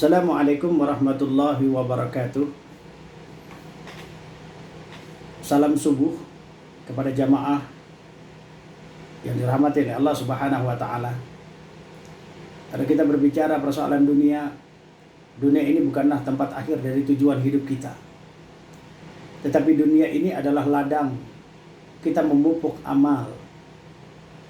Assalamualaikum warahmatullahi wabarakatuh. Salam subuh kepada jamaah yang dirahmati oleh Allah Subhanahu wa taala. Kalau kita berbicara persoalan dunia ini bukanlah tempat akhir dari tujuan hidup kita. Tetapi dunia ini adalah ladang kita memupuk amal.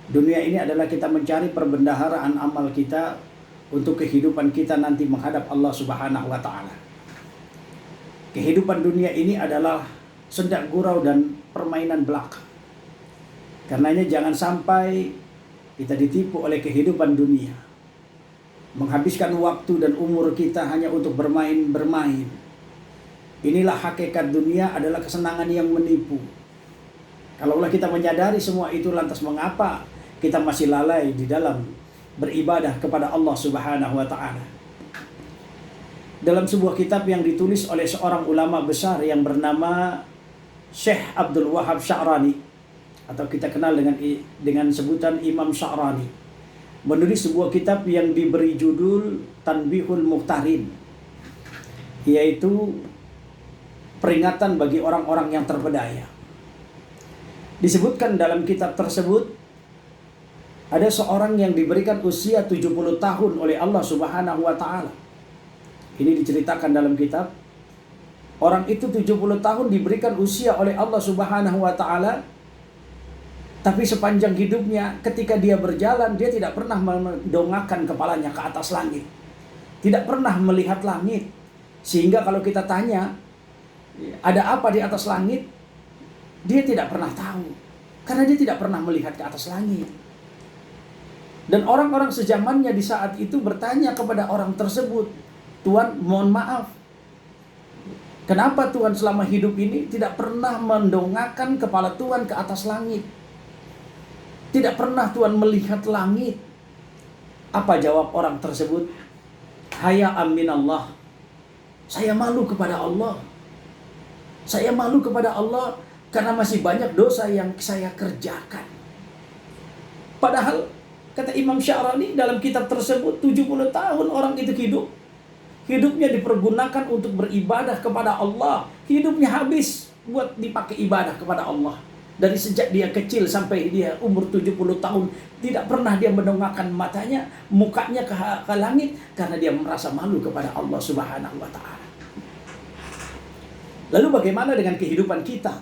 Dunia ini adalah kita mencari perbendaharaan amal kita untuk kehidupan kita nanti menghadap Allah Subhanahu wa taala. Kehidupan dunia ini adalah sendak gurau dan permainan belaka. Karenanya jangan sampai kita ditipu oleh kehidupan dunia. Menghabiskan waktu dan umur kita hanya untuk bermain-bermain. Inilah hakikat dunia, adalah kesenangan yang menipu. Kalaulah kita menyadari semua itu, lantas mengapa kita masih lalai di dalam beribadah kepada Allah Subhanahu wa taala? Dalam sebuah kitab yang ditulis oleh seorang ulama besar yang bernama Syekh Abdul Wahab Sya'rani, atau kita kenal dengan sebutan Imam Sya'rani, menulis sebuah kitab yang diberi judul Tanbihul Muhtarin, yaitu peringatan bagi orang-orang yang terpedaya. Disebutkan dalam kitab tersebut, ada seorang yang diberikan usia 70 tahun oleh Allah Subhanahu wa taala. Ini diceritakan dalam kitab. Orang itu 70 tahun diberikan usia oleh Allah Subhanahu wa taala, tapi sepanjang hidupnya ketika dia berjalan, dia tidak pernah mendongakkan kepalanya ke atas langit. Tidak pernah melihat langit. Sehingga kalau kita tanya, ada apa di atas langit? Dia tidak pernah tahu. Karena dia tidak pernah melihat ke atas langit. Dan orang-orang sezamannya di saat itu bertanya kepada orang tersebut, "Tuan, mohon maaf, kenapa Tuan selama hidup ini tidak pernah mendongakkan kepala Tuan ke atas langit? Tidak pernah Tuan melihat langit?" Apa jawab orang tersebut? "Haya'an minallah." Saya malu kepada Allah. Saya malu kepada Allah karena masih banyak dosa yang saya kerjakan. Padahal kata Imam Sya'rani dalam kitab tersebut, 70 tahun orang itu hidup. Hidupnya dipergunakan untuk beribadah kepada Allah. Hidupnya habis buat dipakai ibadah kepada Allah. Dari sejak dia kecil sampai dia umur 70 tahun, tidak pernah dia mendongakkan matanya, mukanya ke langit, karena dia merasa malu kepada Allah Subhanahu wa ta'ala. Lalu bagaimana dengan kehidupan kita?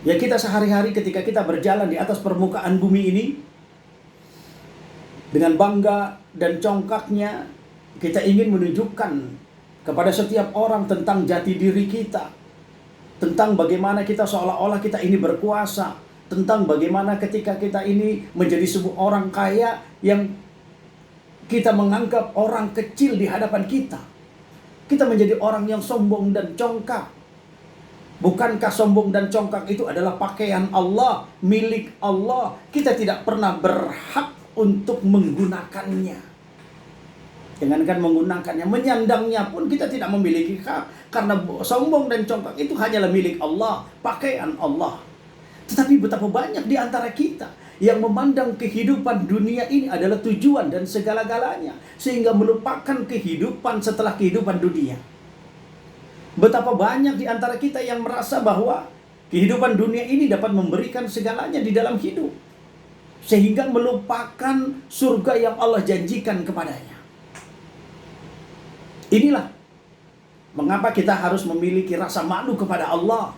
Ya, kita sehari-hari ketika kita berjalan di atas permukaan bumi ini, dengan bangga dan congkaknya, kita ingin menunjukkan kepada setiap orang tentang jati diri kita. Tentang bagaimana kita seolah-olah kita ini berkuasa. Tentang bagaimana ketika kita ini menjadi sebuah orang kaya yang kita menganggap orang kecil di hadapan kita. Kita menjadi orang yang sombong dan congkak. Bukankah sombong dan congkak itu adalah pakaian Allah, milik Allah? Kita tidak pernah berhak untuk menggunakannya. Jangankan menggunakannya, menyandangnya pun kita tidak memiliki hak. Karena sombong dan congkak itu hanyalah milik Allah, pakaian Allah. Tetapi betapa banyak di antara kita yang memandang kehidupan dunia ini adalah tujuan dan segala-galanya, sehingga melupakan kehidupan setelah kehidupan dunia. Betapa banyak di antara kita yang merasa bahwa kehidupan dunia ini dapat memberikan segalanya di dalam hidup, sehingga melupakan surga yang Allah janjikan kepadanya. Inilah mengapa kita harus memiliki rasa malu kepada Allah,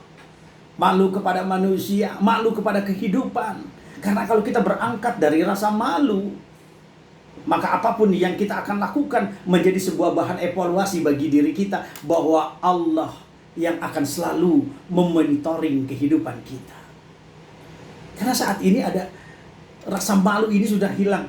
malu kepada manusia, malu kepada kehidupan. Karena kalau kita berangkat dari rasa malu, maka apapun yang kita akan lakukan menjadi sebuah bahan evaluasi bagi diri kita, bahwa Allah yang akan selalu memonitoring kehidupan kita. Karena saat ini ada rasa malu ini sudah hilang.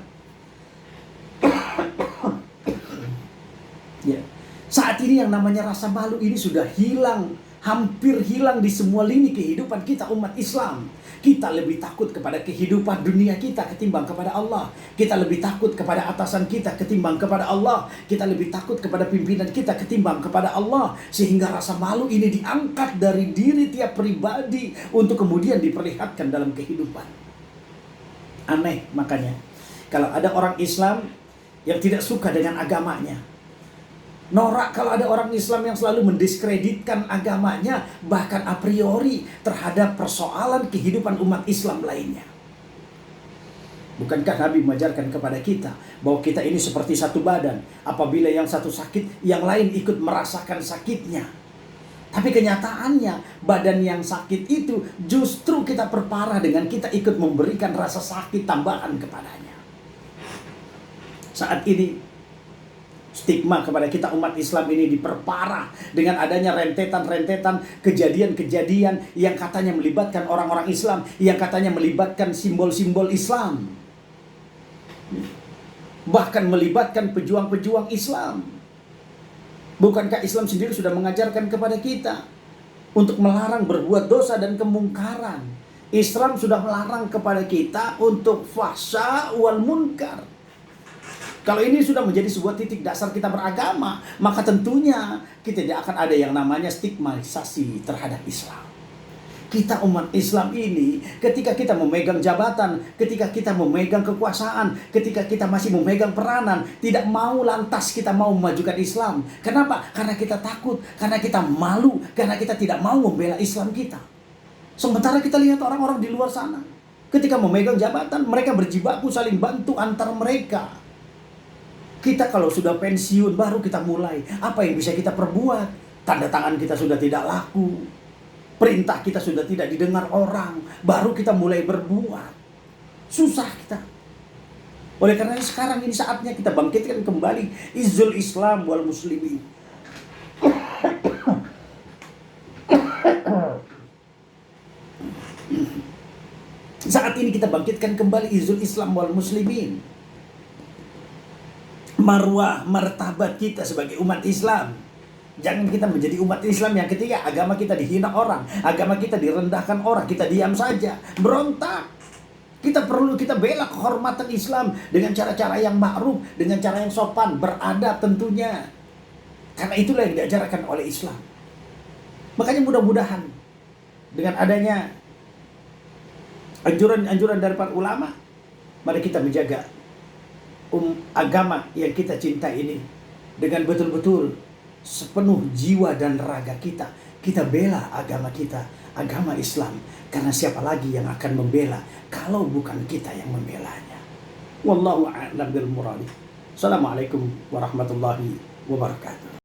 Ya. Saat ini yang namanya rasa malu ini sudah hilang, hampir hilang di semua lini kehidupan kita umat Islam. Kita lebih takut kepada kehidupan dunia kita ketimbang kepada Allah. Kita lebih takut kepada atasan kita ketimbang kepada Allah. Kita lebih takut kepada pimpinan kita ketimbang kepada Allah. Sehingga rasa malu ini diangkat dari diri tiap pribadi untuk kemudian diperlihatkan dalam kehidupan. Aneh makanya kalau ada orang Islam yang tidak suka dengan agamanya, Norak kalau ada orang Islam yang selalu mendiskreditkan agamanya, bahkan a priori terhadap persoalan kehidupan umat Islam lainnya. Bukankah Nabi mengajarkan kepada kita bahwa kita ini seperti satu badan? Apabila yang satu sakit, yang lain ikut merasakan sakitnya. Tapi kenyataannya badan yang sakit itu justru kita perparah dengan kita ikut memberikan rasa sakit tambahan kepadanya. Saat ini stigma kepada kita umat Islam ini diperparah dengan adanya rentetan-rentetan kejadian-kejadian yang katanya melibatkan orang-orang Islam, yang katanya melibatkan simbol-simbol Islam, bahkan melibatkan pejuang-pejuang Islam. Bukankah Islam sendiri sudah mengajarkan kepada kita untuk melarang berbuat dosa dan kemungkaran? Islam sudah melarang kepada kita untuk fahsya wal munkar. Kalau ini sudah menjadi sebuah titik dasar kita beragama, maka tentunya kita tidak akan ada yang namanya stigmatisasi terhadap Islam. Kita umat Islam ini, ketika kita memegang jabatan, ketika kita memegang kekuasaan, ketika kita masih memegang peranan, tidak mau lantas kita mau memajukan Islam. Kenapa? Karena kita takut, karena kita malu, karena kita tidak mau membela Islam kita. Sementara kita lihat orang-orang di luar sana, ketika memegang jabatan, mereka berjibaku saling bantu antar mereka. Kita kalau sudah pensiun baru kita mulai. Apa yang bisa kita perbuat? Tanda tangan kita sudah tidak laku. Perintah kita sudah tidak didengar orang. Baru kita mulai berbuat. Susah kita. Oleh karena sekarang ini saatnya kita bangkitkan kembali Izzul Islam wal Muslimin. Saat ini kita bangkitkan kembali Izzul Islam wal Muslimin. Marwah martabat kita sebagai umat Islam. Jangan kita menjadi umat Islam yang ketika agama kita dihina orang, agama kita direndahkan orang, kita diam saja, berontak. Kita bela kehormatan Islam dengan cara-cara yang ma'ruf, dengan cara yang sopan, beradab tentunya. Karena itulah yang diajarkan oleh Islam. Makanya mudah-mudahan dengan adanya anjuran-anjuran dari para ulama, mari kita menjaga agama yang kita cinta ini dengan betul-betul sepenuh jiwa dan raga kita. Kita bela agama kita, agama Islam. Karena siapa lagi yang akan membela kalau bukan kita yang membelanya. Wallahu a'lam bil murad. Assalamualaikum warahmatullahi wabarakatuh.